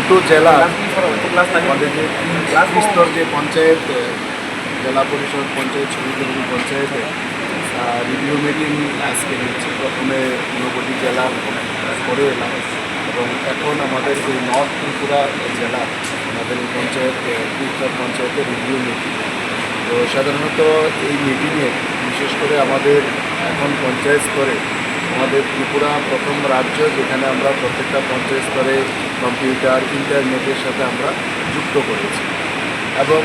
দুটো জেলা আমাদের যে স্তর যে পঞ্চায়েত, জেলা পরিষদ পঞ্চায়েত সমিতি এবং পঞ্চায়েতে রিভিউ মিটিং আজকে নিচ্ছি। প্রথমে ঊনকোটি জেলার করে এলাম এবং এখন আমাদের এই নর্থ ত্রিপুরা জেলা আমাদের এই পঞ্চায়েত ত্রিপুরা পঞ্চায়েতের রিভিউ মিটিং। তো সাধারণত এই মিটিংয়ে বিশেষ করে আমাদের এখন পঞ্চায়েত স্তরে আমাদের ত্রিপুরা প্রথম রাজ্য যেখানে আমরা প্রত্যেকটা পঞ্চায়েত স্তরে কম্পিউটার ইন্টারনেটের সাথে আমরা যুক্ত করেছি এবং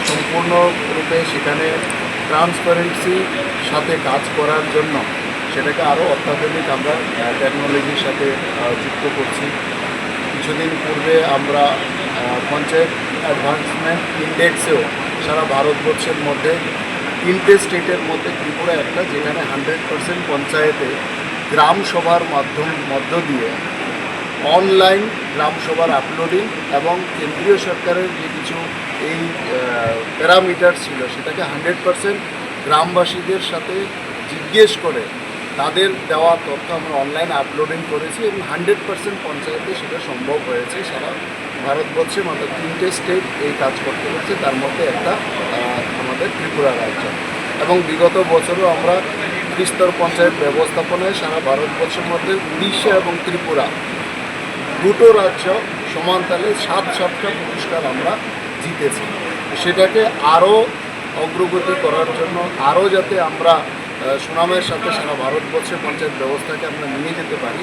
সম্পূর্ণরূপে সেখানে ট্রান্সপারেন্সির সাথে কাজ করার জন্য সেটাকে আরও অত্যাধুনিক আমরা টেকনোলজির সাথে যুক্ত করছি। কিছুদিন পূর্বে আমরা পঞ্চায়েত অ্যাডভান্সমেন্ট ইন্ডেক্সেও সারা ভারতবর্ষের মধ্যে 3টে স্টেটের মধ্যে ত্রিপুরা একটা, যেখানে 100% পঞ্চায়েতে গ্রাম সভার মধ্য দিয়ে অনলাইন গ্রাম সভার আপলোডিং এবং কেন্দ্রীয় সরকারের যে কিছু এই প্যারামিটার ছিল সেটাকে 100% গ্রামবাসীদের সাথে জিজ্ঞেস করে তাদের দেওয়া তথ্য আমরা অনলাইন আপলোডিং করেছি এবং 100% পঞ্চায়েতে সেটা সম্ভব হয়েছে। সারা ভারতবর্ষে মাত্র 3টে স্টেট এই কাজ করতে হচ্ছে, তার মধ্যে একটা আমাদের ত্রিপুরা রাজ্য। এবং বিগত বছরও আমরা ত্রিস্তর পঞ্চায়েত ব্যবস্থাপনায় সারা ভারতবর্ষের মধ্যে উড়িষ্যা এবং ত্রিপুরা দুটো রাজ্য সমান তালে 7টা পুরস্কার আমরা জিতেছি। সেটাকে আরও অগ্রগতি করার জন্য, আরও যাতে আমরা সুনামের সাথে সারা ভারতবর্ষের পঞ্চায়েত ব্যবস্থাকে আমরা নিয়ে যেতে পারি,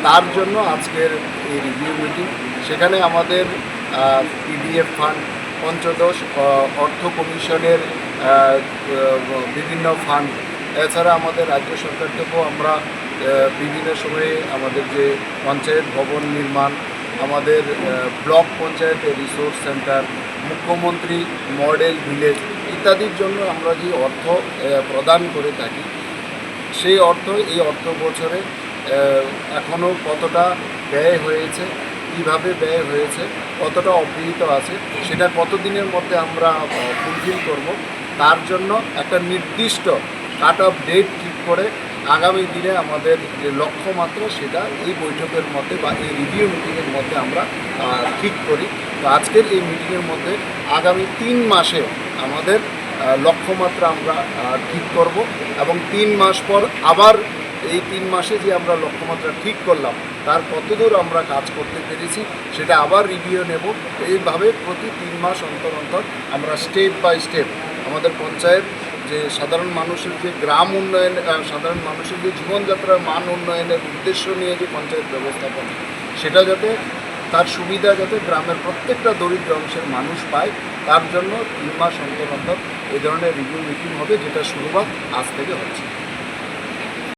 তার জন্য আজকের এই রিভিউ মিটিং। সেখানে আমাদের পিডিএফ ফান্ড, পঞ্চদশ অর্থ কমিশনের বিভিন্ন ফান্ড, এছাড়া আমাদের রাজ্য সরকার থেকেও আমরা বিভিন্ন সময়ে আমাদের যে পঞ্চায়েত ভবন নির্মাণ, আমাদের ব্লক পঞ্চায়েতের রিসোর্স সেন্টার, মুখ্যমন্ত্রী মডেল ভিলেজ ইত্যাদির জন্য আমরা যে অর্থ প্রদান করে থাকি, সেই অর্থ এই অর্থ বছরে এখনও কতটা ব্যয় হয়েছে, কীভাবে ব্যয় হয়েছে, কতটা অব্যাহত আছে, সেটা কতদিনের মধ্যে আমরা ফুলফিল করব, তার জন্য একটা নির্দিষ্ট কাট অফ ডেট ঠিক করে আগামী দিনে আমাদের যে লক্ষ্যমাত্রা সেটা এই বৈঠকের মধ্যে বা এই রিভিউ মিটিংয়ের মধ্যে আমরা ঠিক করি। তো আজকের এই মিটিংয়ের মধ্যে আগামী 3 মাসে আমাদের লক্ষ্যমাত্রা আমরা ঠিক করব এবং 3 মাস পর আবার এই 3 মাসে যে আমরা লক্ষ্যমাত্রা ঠিক করলাম তার কতদূর আমরা কাজ করতে পেরেছি সেটা আবার রিভিউ নেব। এইভাবে প্রতি 3 মাস অন্তর অন্তর আমরা স্টেপ বাই স্টেপ আমাদের পঞ্চায়েত যে সাধারণ মানুষের যে গ্রাম উন্নয়ন, সাধারণ মানুষের যে জীবনযাত্রার মান উন্নয়নের উদ্দেশ্য নিয়ে যে পঞ্চায়েত ব্যবস্থাপনা, সেটা যাতে তার সুবিধা যাতে গ্রামের প্রত্যেকটা দরিদ্র অংশের মানুষ পায়, তার জন্য 3 মাস অন্তর অন্তর এই ধরনের রিভিউ মিটিং হবে, যেটা শুরুয়াত আজ থেকে হচ্ছে।